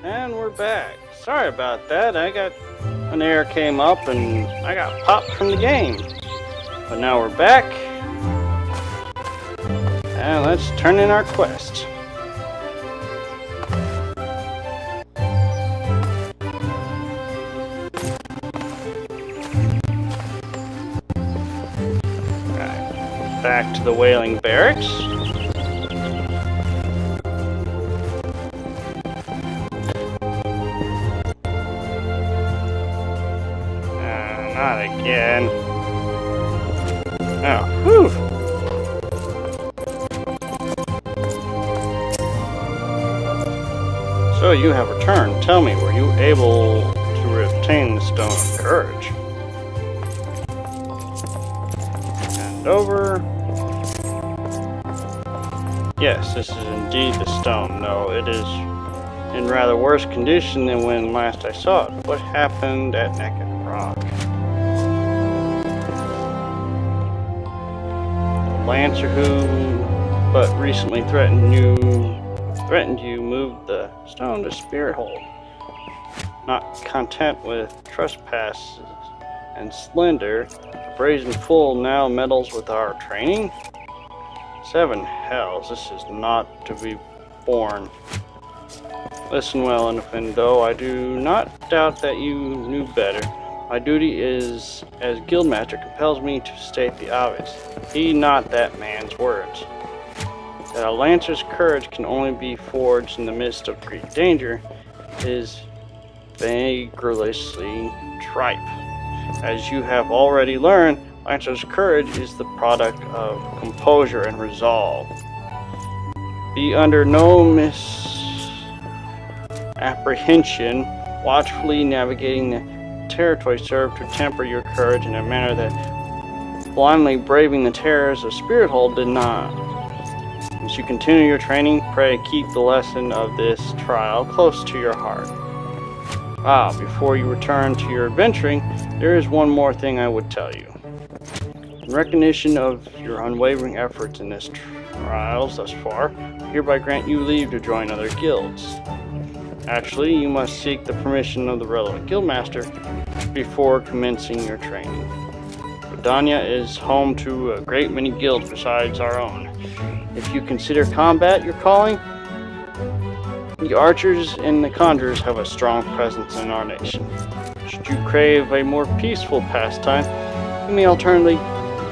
And we're back. Sorry about that. An error came up and I got popped from the game. But now we're back. And let's turn in our quest. Alright, back to the Whaling Barracks. Not again. Oh, whew. So you have returned. Tell me, were you able to retain the Stone of Courage? And over. Yes, this is indeed the stone. No, it is in rather worse condition than when last I saw it. What happened at Naked Rock? Lancer who but recently threatened you moved the stone to Spirit Hold. Not content with trespasses and slender, the Brazen Fool now meddles with our training? 7 hells, this is not to be borne. Listen well, and though I do not doubt that you knew better, my duty is, as Guildmaster, compels me to state the obvious. Heed not that man's words. That a Lancer's courage can only be forged in the midst of great danger is vagorously tripe. As you have already learned, Lancer's courage is the product of composure and resolve. Be under no misapprehension, watchfully navigating the territory serve to temper your courage in a manner that blindly braving the terrors of Spirit Hold did not. As you continue your training, pray keep the lesson of this trial close to your heart. Before you return to your adventuring, there is one more thing I would tell you. In recognition of your unwavering efforts in this trials thus far, I hereby grant you leave to join other guilds. Actually, you must seek the permission of the relevant guildmaster before commencing your training. Redania is home to a great many guilds besides our own. If you consider combat your calling, the archers and the conjurers have a strong presence in our nation. Should you crave a more peaceful pastime, you may alternatively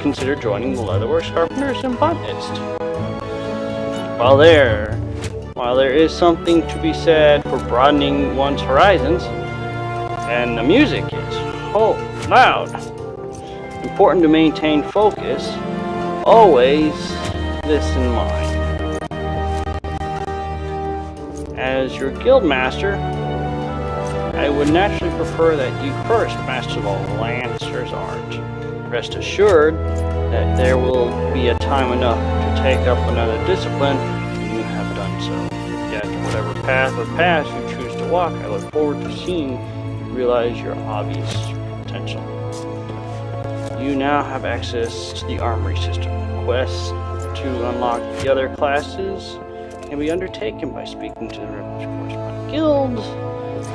consider joining the leatherworks, carpenters, and botanists. While there is something to be said for broadening one's horizons, and the music is loud, important to maintain focus, always this in mind. As your guildmaster, I would naturally prefer that you first master the Lancer's art. Rest assured that there will be a time enough to take up another discipline when you have done so. Yet, whatever path or paths you choose to walk, I look forward to seeing you realize your obvious potential. You now have access to the armory system. Quests to unlock the other classes can be undertaken by speaking to the corresponding guilds.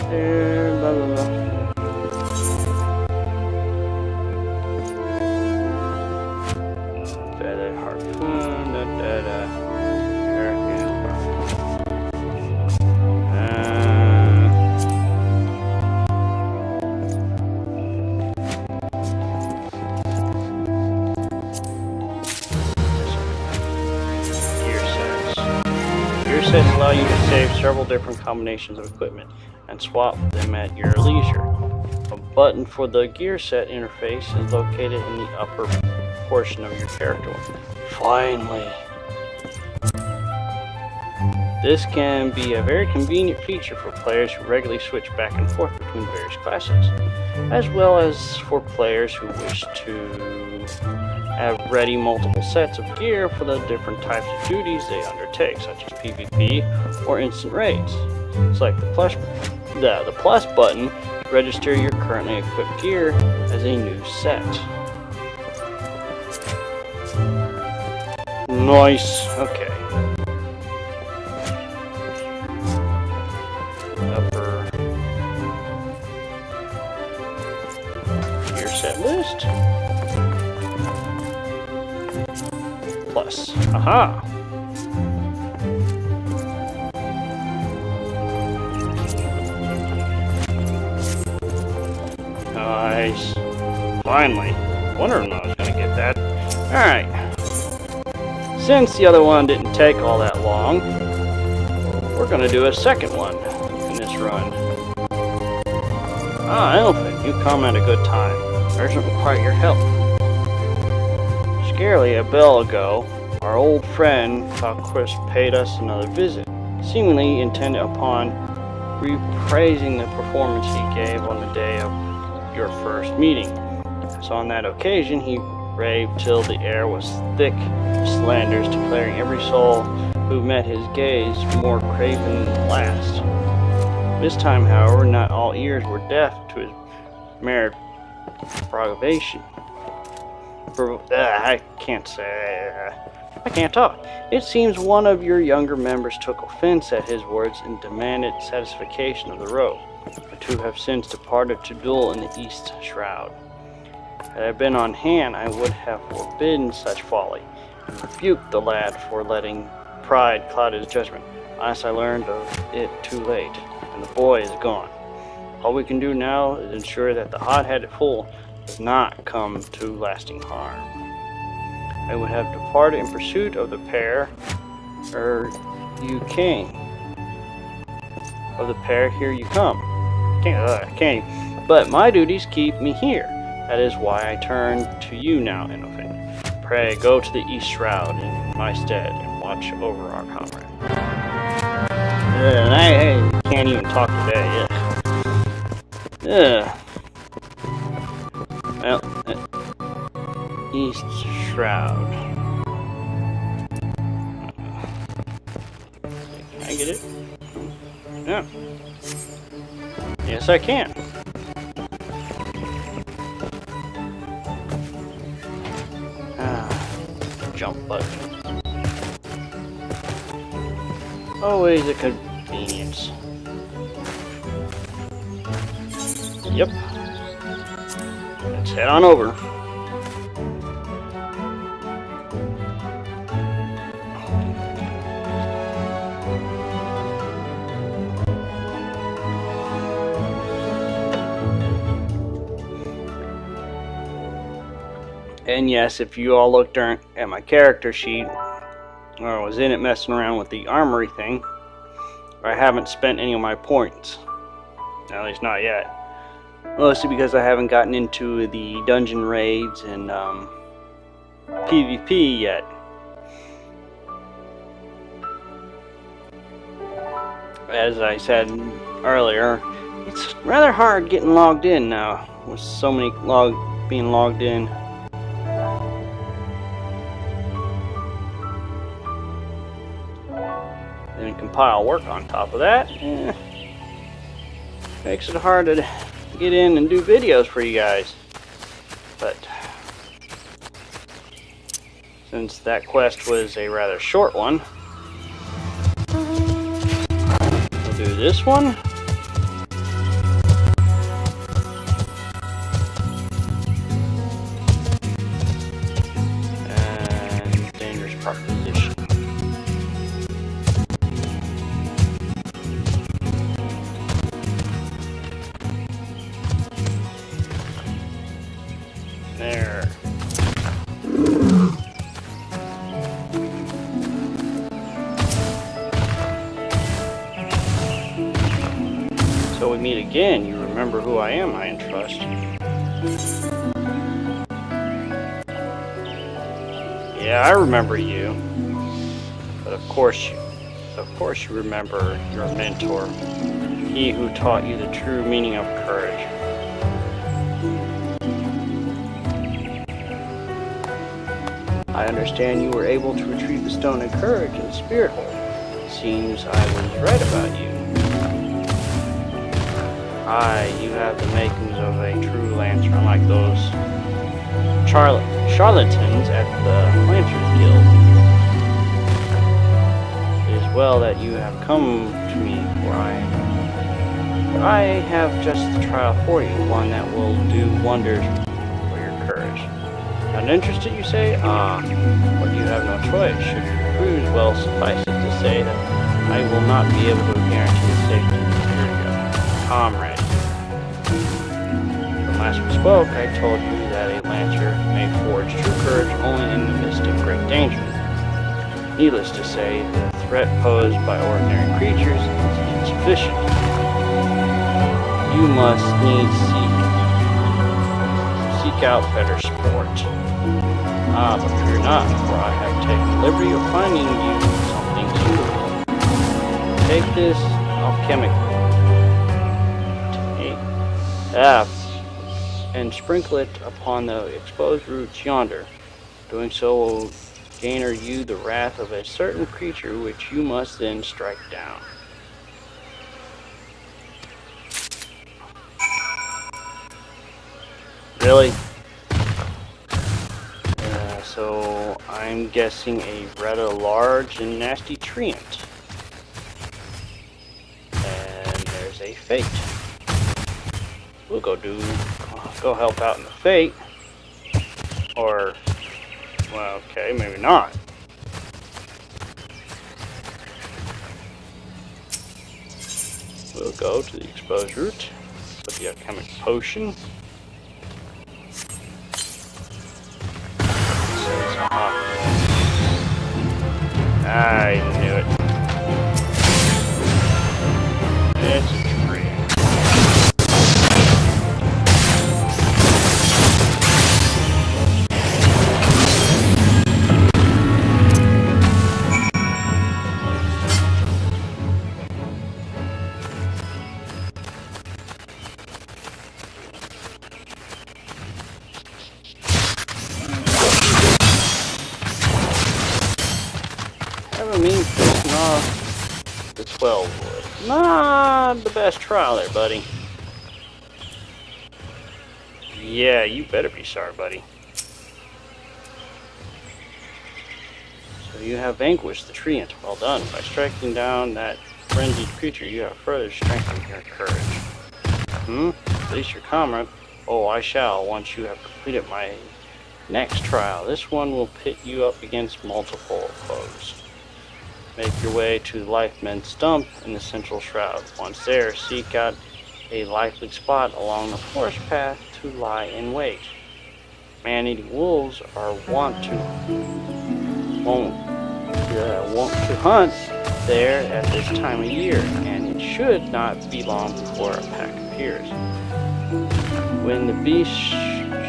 Blah blah blah. Harpoon, Gear sets allow you to save several different combinations of equipment and swap them at your leisure. A button for the gear set interface is located in the upper portion of your character. Finally! This can be a very convenient feature for players who regularly switch back and forth between various classes, as well as for players who wish to have ready multiple sets of gear for the different types of duties they undertake, such as PvP or instant raids. Select the plus button to register your currently equipped gear as a new set. Nice. Okay. plus. Aha! Nice. Finally. Wondering when I was gonna get that. Alright. Since the other one didn't take all that long, we're gonna do a second one in this run. Ah, Elephant, you come at a good time. Urgent require your help. Scarcely a bell ago, our old friend Falquist paid us another visit, seemingly intent upon repraising the performance he gave on the day of your first meeting. So on that occasion, he raved till the air was thick with slanders, declaring every soul who met his gaze more craven than last. This time, however, not all ears were deaf to his mere progation. I can't talk. It seems one of your younger members took offense at his words and demanded satisfaction of the robe. The two have since departed to duel in the East Shroud. Had I been on hand, I would have forbidden such folly, and rebuked the lad for letting pride cloud his judgment. Alas, I learned of it too late, and the boy is gone. All we can do now is ensure that the hot-headed fool does not come to lasting harm. I would have departed in pursuit of the pair, you came. Of the pair, here you come. Can't. But my duties keep me here. That is why I turn to you now, Innocent. Pray, go to the East Shroud in my stead and watch over our comrade. I can't even talk today. Well, East Shroud. Can I get it? Yeah. Yes, I can. Jump button. Always a convenience. Yep. Let's head on over. And yes, if you all looked at my character sheet, or was in it messing around with the armory thing, I haven't spent any of my points. At least not yet. Mostly because I haven't gotten into the dungeon raids and PvP yet. As I said earlier, it's rather hard getting logged in now, with so many being logged in. Then compile work on top of that. Makes it hard to get in and do videos for you guys. But since that quest was a rather short one, we'll do this one. And dangerous proposition. There. So we meet again. You remember who I am, I entrust. Yeah, I remember you. But of course you remember your mentor, he who taught you the true meaning of courage. I understand you were able to retrieve the Stone of Courage in the Spirit Hole. It seems I was right about you. Aye, you have the makings of a true Lancer, unlike those charlatans at the Lancers Guild. It is well that you have come to me, for I have just the trial for you, one that will do wonders for your courage. Not interested, you say? Ah, but you have no choice. Should your cruise, well, suffice it to say that I will not be able to guarantee the safety of your comrade. When last we spoke, I told you that a lancer may forge true courage only in the midst of great danger. Needless to say, the threat posed by ordinary creatures is insufficient. You must needs seek out better sport. Ah, but fear not, for I have taken the liberty of finding you something suitable. Take this alchemic and sprinkle it upon the exposed roots yonder. Doing so will gainer you the wrath of a certain creature which you must then strike down. Really? So I'm guessing a rather large and nasty treant. And there's a fate. We'll go help out in the fate. Or, well, okay, maybe not. We'll go to the exposed root, put the alchemic potion. I knew it. It's a tree. Pissing off the 12 wood. Not the best trial there, buddy. Yeah, you better be sorry, buddy. So you have vanquished the treant. Well done. By striking down that frenzied creature, you have further strengthened your courage. Release your comrade. Oh, I shall, once you have completed my next trial. This one will pit you up against multiple foes. Make your way to the Lifemen's Stump in the central shroud. Once there, seek out a likely spot along the forest path to lie in wait. Man-eating wolves are wont to hunt there at this time of year, and it should not be long before a pack appears. When the beasts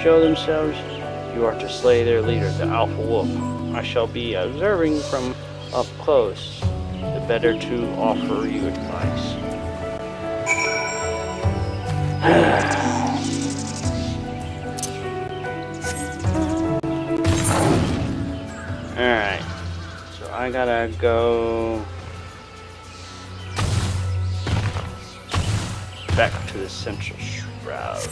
show themselves, you are to slay their leader, the alpha wolf. I shall be observing from up close, the better to offer you advice. Alright, so I gotta go back to the central shroud.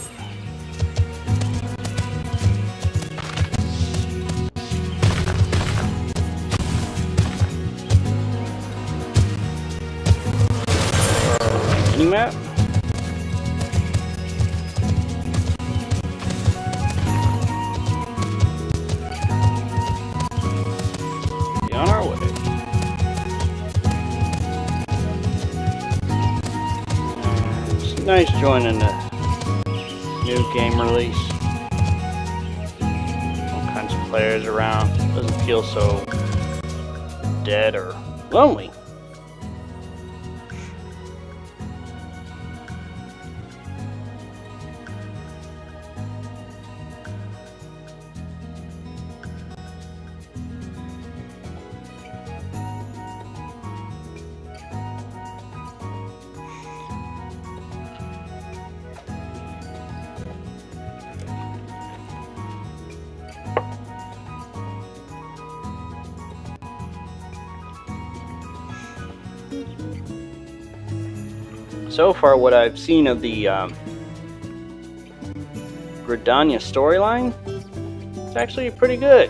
Map. Be on our way. It's nice joining the new game release. All kinds of players around. Doesn't feel so dead or lonely. So far, what I've seen of the Gridania storyline, it's actually pretty good.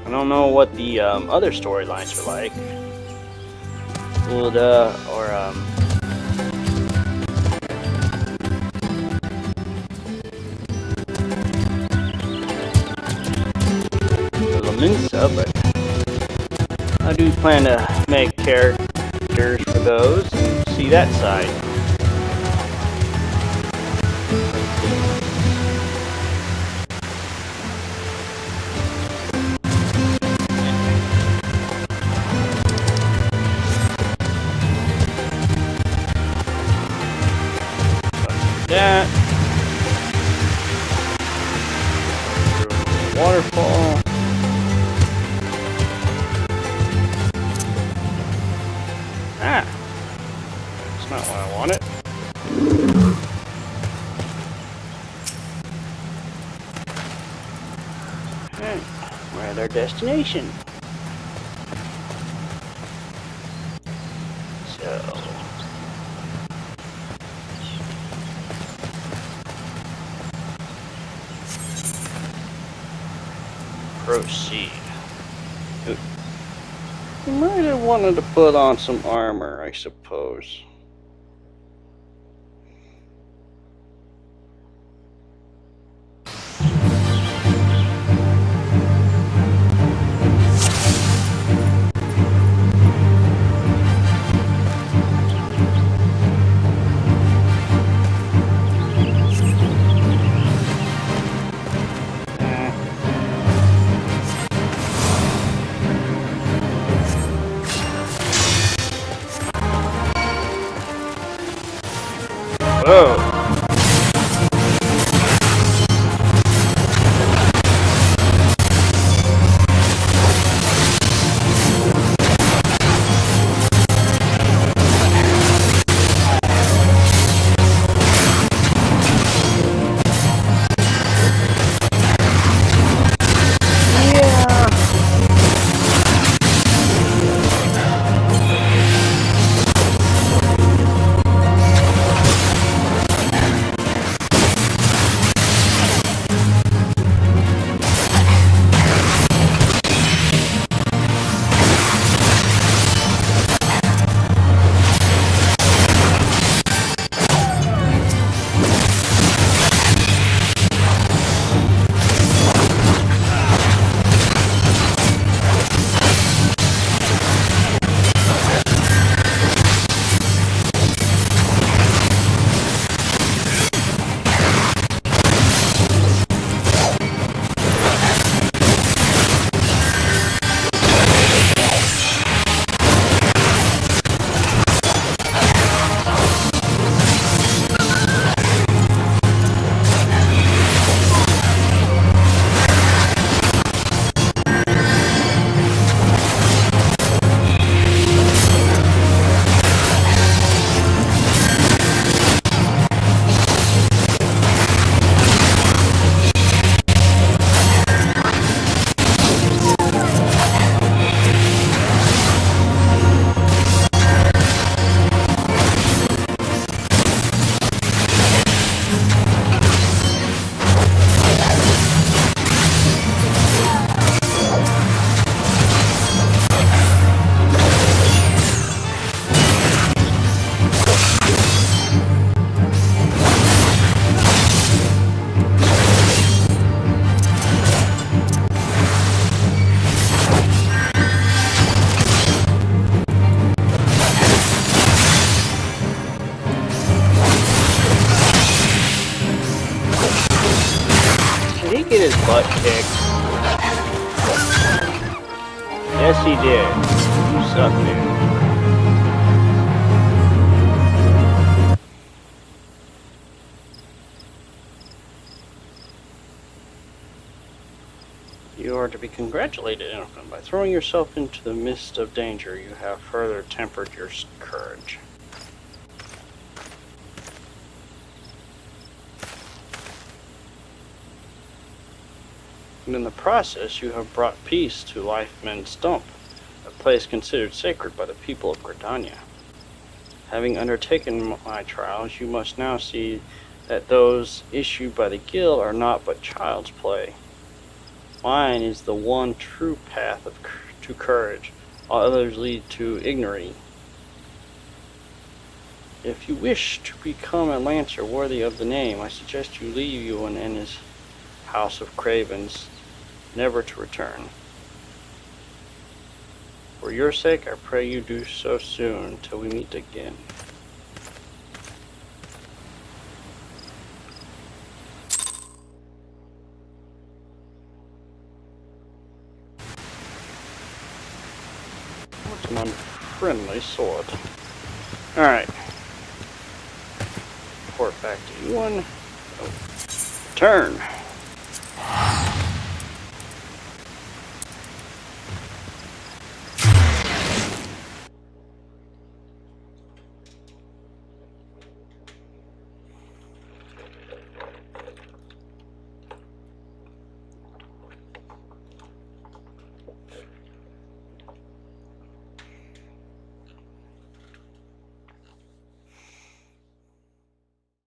I don't know what the other storylines are like. Mensa, but I do plan to make characters for those and see that side. That waterfall. Ah, that's not what I wanted. Okay, we're at our destination. So. Proceed. You might have wanted to put on some armor, I suppose. Whoa. Get his butt kicked. Yes, he did. You suck, dude. You are to be congratulated, Anakin. By throwing yourself into the midst of danger, you have further tempered your courage. And in the process, you have brought peace to Lifeman's Dump, a place considered sacred by the people of Gridania. Having undertaken my trials, you must now see that those issued by the guild are not but child's play. Mine is the one true path to courage, all others lead to ignorance. If you wish to become a lancer worthy of the name, I suggest you leave Ewan and his house of cravens, never to return. For your sake, I pray you do so soon, till we meet again. What's an unfriendly sword? Alright. Report back to you one. Oh. Turn.